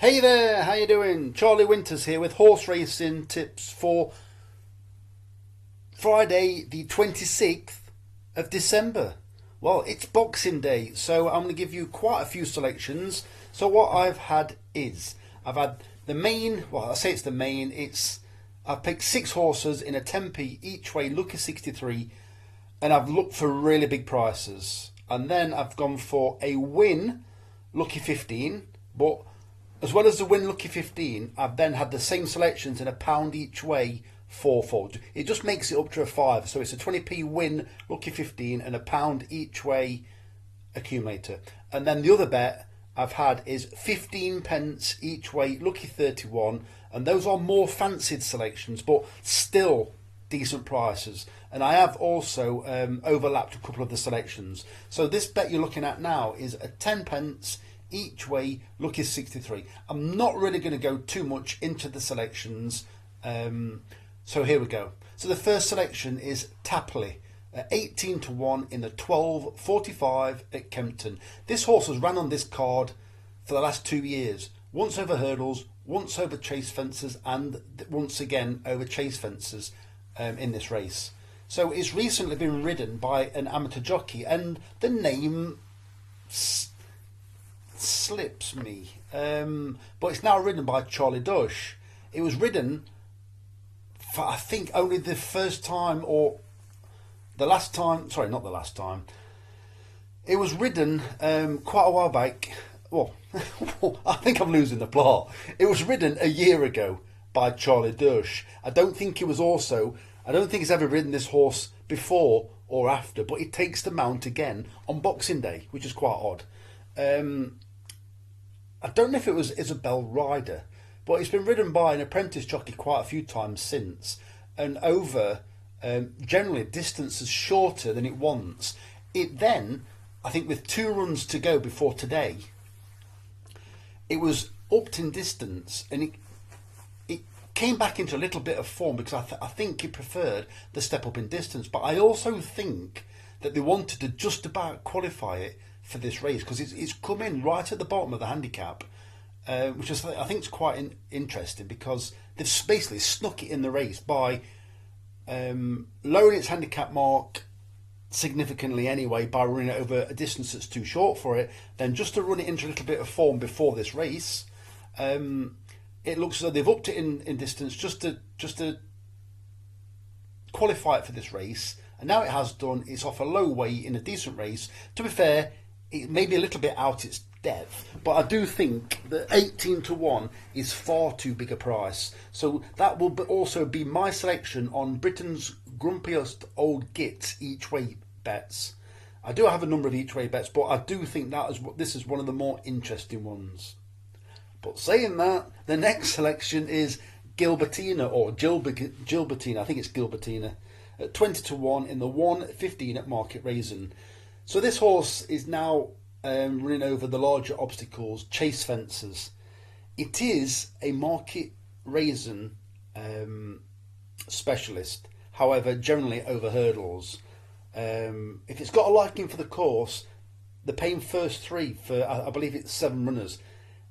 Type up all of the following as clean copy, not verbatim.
Hey there, how you doing? Charlie Winters here with horse racing tips for Friday the 26th of December. Well, it's Boxing Day, so I'm going to give you quite a few selections. So what I've had is, I've had the main, well I say it's the main, I've picked 6 horses in a 10p each way, lucky 63, and I've looked for really big prices. And then I've gone for a win, lucky 15, but as well as the win lucky 15, I've then had the same selections in a pound each way, fourfold. It just makes it up to a five. So it's a 20p win lucky 15 and a pound each way accumulator. And then the other bet I've had is 15 pence each way lucky 31. And those are more fancied selections, but still decent prices. And I have also overlapped a couple of the selections. So this bet you're looking at now is a 10 pence each way, lucky 63. I'm not really going to go too much into the selections. So here we go. So the first selection is Tapley, 18 to 1 in the 12.45 at Kempton. This horse has ran on this card for the last 2 years. Once over hurdles, once over chase fences, and once again over chase fences in this race. So it's recently been ridden by an amateur jockey, and the name slips me, but it's now ridden by Charlie Dush. It was ridden for, I think, only the first time, or the last time, sorry, not the last time. It was ridden quite a while back. Well, I think I'm losing the plot. It was ridden a year ago by Charlie Dush. I don't think he's ever ridden this horse before or after, but it takes the mount again on Boxing Day, which is quite odd. I don't know if it was Isabel Ryder, but it's been ridden by an apprentice jockey quite a few times since, and over generally distances shorter than it wants. It then, I think with 2 runs to go before today, it was upped in distance, and it came back into a little bit of form because I think it preferred the step up in distance. But I also think that they wanted to just about qualify it for this race because it's come in right at the bottom of the handicap, which is, I think, is quite interesting because they've basically snuck it in the race by lowering its handicap mark significantly anyway by running it over a distance that's too short for it. Then just to run it into a little bit of form before this race, it looks as though they've upped it in distance just to qualify it for this race. And now it has done. It's off a low weight in a decent race. To be fair, it may be a little bit out its depth, but I do think that 18 to 1 is far too big a price. So that will also be my selection on Britain's grumpiest old gits each way bets. I do have a number of each way bets, but I do think this is one of the more interesting ones. But saying that, the next selection is Gilbertina, or Gilbertina, I think it's Gilbertina, at 20 to 1 in the 1.15 at Market Raisin. So this horse is now running over the larger obstacles, chase fences. It is a Market Raisin specialist, however, generally over hurdles. If it's got a liking for the course, they're paying first 3 for, I believe it's 7 runners.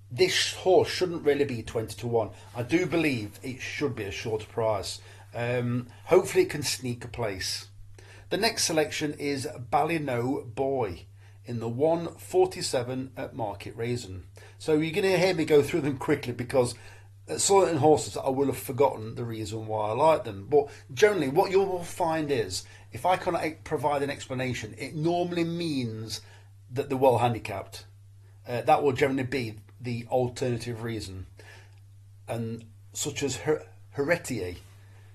This horse shouldn't really be 20 to 1. I do believe it should be a shorter price. Hopefully it can sneak a place. The next selection is Ballino Boy in the 1.47 at Market Raisin. So you're going to hear me go through them quickly because certain horses I will have forgotten the reason why I like them. But generally what you will find is, if I can't provide an explanation, it normally means that they're well handicapped. That will generally be the alternative reason. And such as Heretier,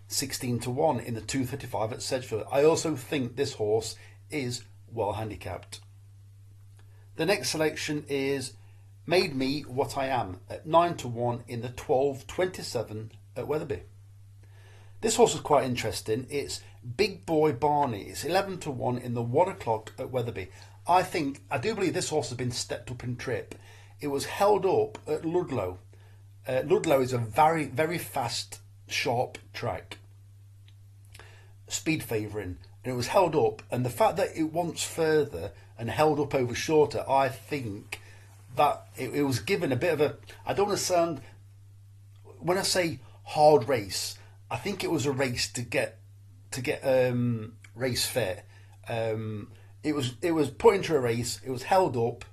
16 to 1 in the 2.35 at Sedgefield. I also think this horse is well handicapped. The next selection is Made Me What I Am at 9 to 1 in the 12.27 at Wetherby. This horse is quite interesting. It's Big Boy Barney. It's 11 to 1 in the 1 o'clock at Wetherby. I do believe this horse has been stepped up in trip. It was held up at Ludlow. Ludlow is a very, very fast, sharp track. Speed favouring, and it was held up, and the fact that it wants further and held up over shorter, I think that it was given a bit of a. I don't want to sound, when I say hard race, I think it was a race to get race fit. It was put into a race. It was held up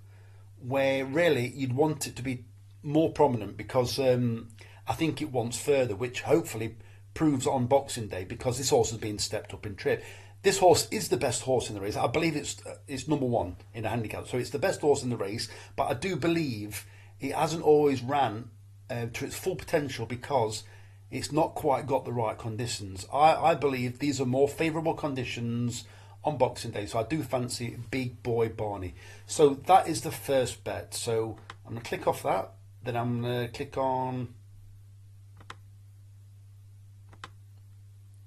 where really you'd want it to be more prominent because I think it wants further, which hopefully proves on Boxing Day because this horse has been stepped up in trip. This horse is the best horse in the race. I believe it's number one in the handicap, so it's the best horse in the race. But I do believe it hasn't always ran to its full potential because it's not quite got the right conditions. I believe these are more favourable conditions on Boxing Day, so I do fancy Big Boy Barney. So that is the first bet. So I'm going to click off that. Then I'm going to click on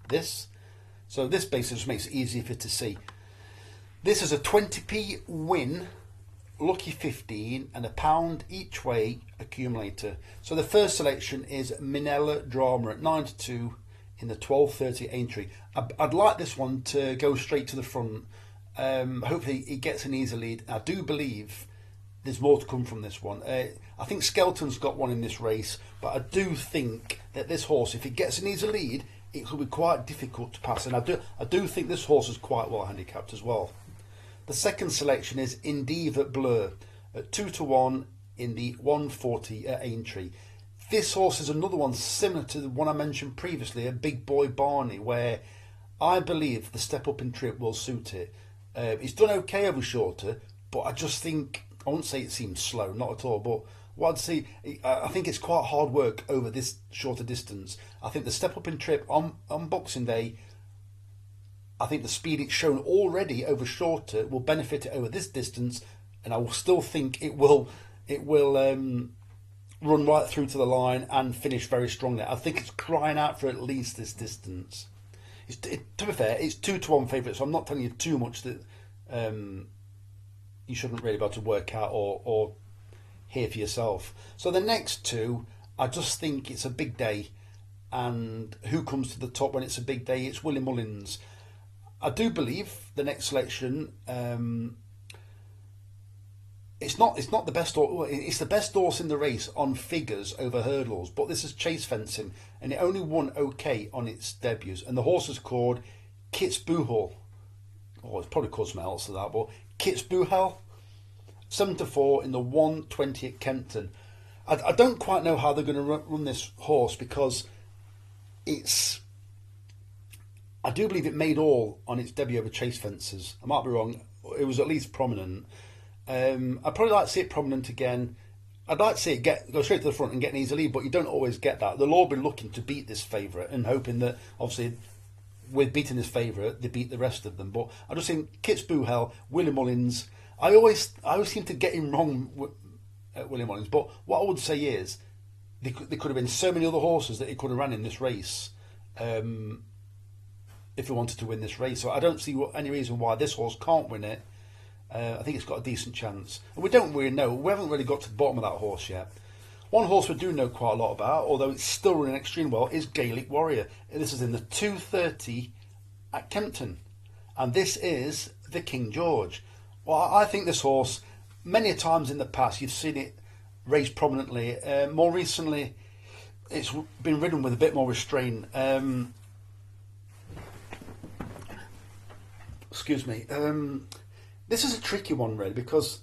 this. So this basically just makes it easier for it to see. This is a 20p win, lucky 15, and £1 each way accumulator. So the first selection is Minella Drama at 9 to 2 in the 12:30 entry. I'd like this one to go straight to the front. Hopefully it gets an easy lead. I do believe there's more to come from this one. I think Skelton's got one in this race, but I do think that this horse, if it gets an easy lead, it will be quite difficult to pass. And I do think this horse is quite well handicapped as well. The second selection is Indiva Blur at 2 to 1 in the 140 at Aintree. This horse is another one similar to the one I mentioned previously, a Big Boy Barney, where I believe the step up in trip will suit it. It's done okay over shorter, but I just think, I won't say it seems slow, not at all, but what I'd say, I think it's quite hard work over this shorter distance. I think the step up in trip on Boxing Day, I think the speed it's shown already over shorter will benefit it over this distance, and I will still think it will run right through to the line and finish very strongly. I think it's crying out for at least this distance. To be fair, it's 2 to 1 favourite, so I'm not telling you too much that you shouldn't really be able to work out or hear for yourself. So the next two, I just think it's a big day, and who comes to the top when it's a big day? It's Willie Mullins. I do believe the next selection, it's not the best horse. It's the best horse in the race on figures over hurdles, but this is chase fencing, and it only won okay on its debuts. And the horse is called Kits Boohal. Oh, it's probably called something else to that, but Kits Boohal. 7 to 4 in the 120 at Kempton. I don't quite know how they're going to run this horse because I do believe it made all on its debut over chase fences. I might be wrong. It was at least prominent. I'd probably like to see it prominent again. I'd like to see it go straight to the front and get an easy lead, but you don't always get that. They'll all be looking to beat this favourite and hoping that, obviously, with beating this favourite, they beat the rest of them. But I just think Kits Boohal, Willie Mullins. I always seem to get him wrong at Willie Mullins. But what I would say is, there could have been so many other horses that he could have ran in this race. If he wanted to win this race. So I don't see any reason why this horse can't win it. I think it's got a decent chance. And we don't really know. We haven't really got to the bottom of that horse yet. One horse we do know quite a lot about, although it's still running extremely well, is Gaelic Warrior. This is in the 230 at Kempton. And this is the King George. Well, I think this horse, many times in the past, you've seen it race prominently. More recently, it's been ridden with a bit more restraint. Excuse me. This is a tricky one, really, because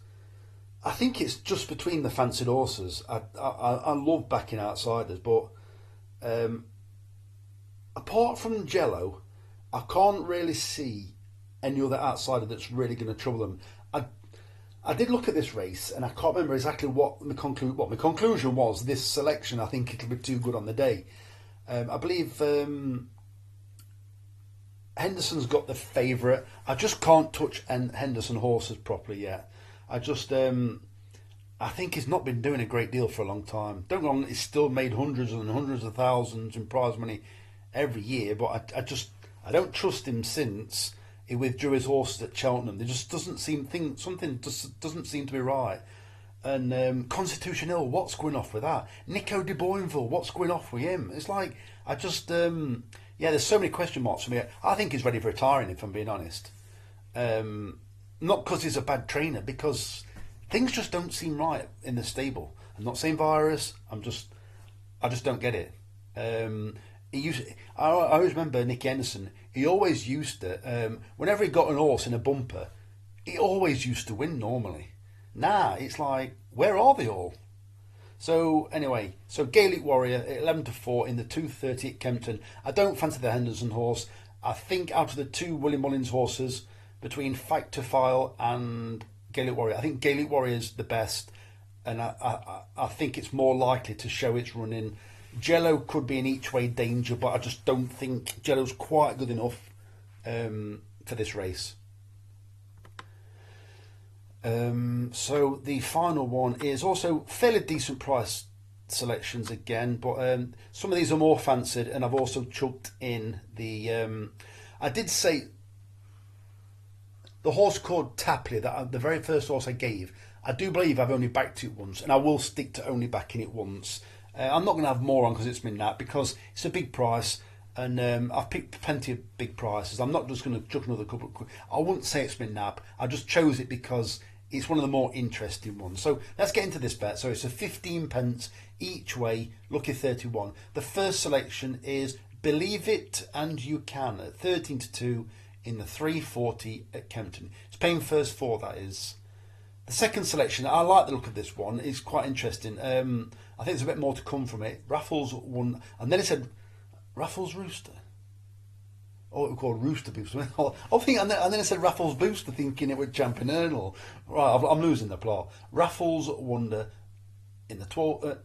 I think it's just between the fancied horses. I love backing outsiders, but apart from Jello, I can't really see any other outsider that's really going to trouble them. I did look at this race, and I can't remember exactly what my conclusion was. This selection, I think it'll be too good on the day. I believe Henderson's got the favourite. I just can't touch Henderson horses properly yet. I think he's not been doing a great deal for a long time. Don't get me wrong, he's still made hundreds and hundreds of thousands in prize money every year, but I don't trust him since he withdrew his horses at Cheltenham. There just doesn't seem to be right. And Constitution Hill, what's going off with that? Nico de Boinville, what's going off with him? It's like there's so many question marks for me. I think he's ready for retiring, if I'm being honest. Not because he's a bad trainer, because things just don't seem right in the stable. I'm not saying virus. I just don't get it. I always remember Nicky Henderson. He always used to, whenever he got an horse in a bumper, he always used to win normally. Nah, it's like, where are they all? So anyway, so Gaelic Warrior at 11-4 in the 2:30 at Kempton. I don't fancy the Henderson horse. I think out of the two William Mullins horses, between Fight to File and Gaelic Warrior, I think Gaelic Warrior is the best, and I think it's more likely to show its running. Jello could be in each way danger, but I just don't think Jello's quite good enough for this race. So the final one is also fairly decent price selections again, but some of these are more fancied, and I've also chucked in the. I did say the horse called Tapley, that the very first horse I gave. I do believe I've only backed it once, and I will stick to only backing it once. I'm not going to have more on because it's been that, because it's a big price, and I've picked plenty of big prices. I'm not just going to chuck another couple of. I wouldn't say it's been nab. I just chose it because it's one of the more interesting ones. So let's get into this bet. So it's a 15p each way, lucky 31. The first selection is Believe It and You Can at 13-2 in the 3:40 at Kempton. It's paying first four, that is. The second selection, I like the look of this one. It's quite interesting. I think there's a bit more to come from it. Raffles won, and then it said Raffles Rooster. Or it was called Rooster Booster. And then it said Raffles Booster, thinking it was Champion Earl. Right, I'm losing the plot. Raffles Wonder in the 12.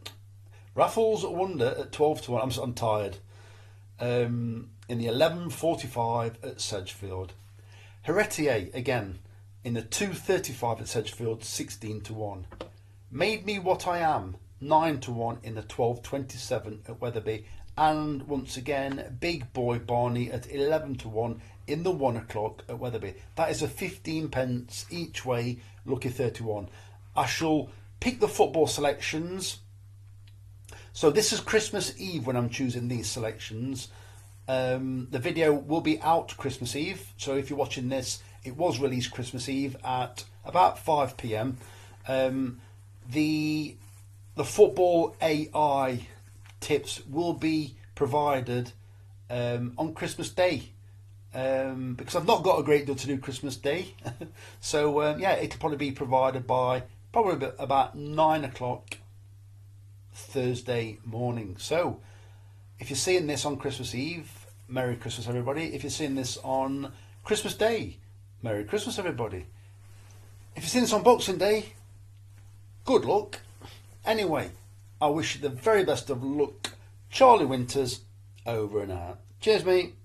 Raffles Wonder at 12-1. I'm tired. In the 11:45 at Sedgefield. Heretier again in the 2:35 at Sedgefield, 16-1. Made Me What I Am, 9-1 in the 12:27 at Wetherby. And once again, Big Boy Barney at 11-1 in the 1 o'clock at Wetherby. That is a 15p each way, lucky 31. I shall pick the football selections. So this is Christmas Eve when I'm choosing these selections. The video will be out Christmas Eve. So if you're watching this, it was released Christmas Eve at about 5 p.m. The football AI tips will be provided on Christmas Day, because I've not got a great deal to do Christmas Day. So yeah, it'll probably be provided by probably about 9 o'clock Thursday morning. So if you're seeing this on Christmas Eve, Merry Christmas everybody. If you're seeing this on Christmas Day, Merry Christmas everybody. If you're seeing this on Boxing Day, good luck. Anyway, I wish you the very best of luck. Charlie Winters, over and out. Cheers, mate.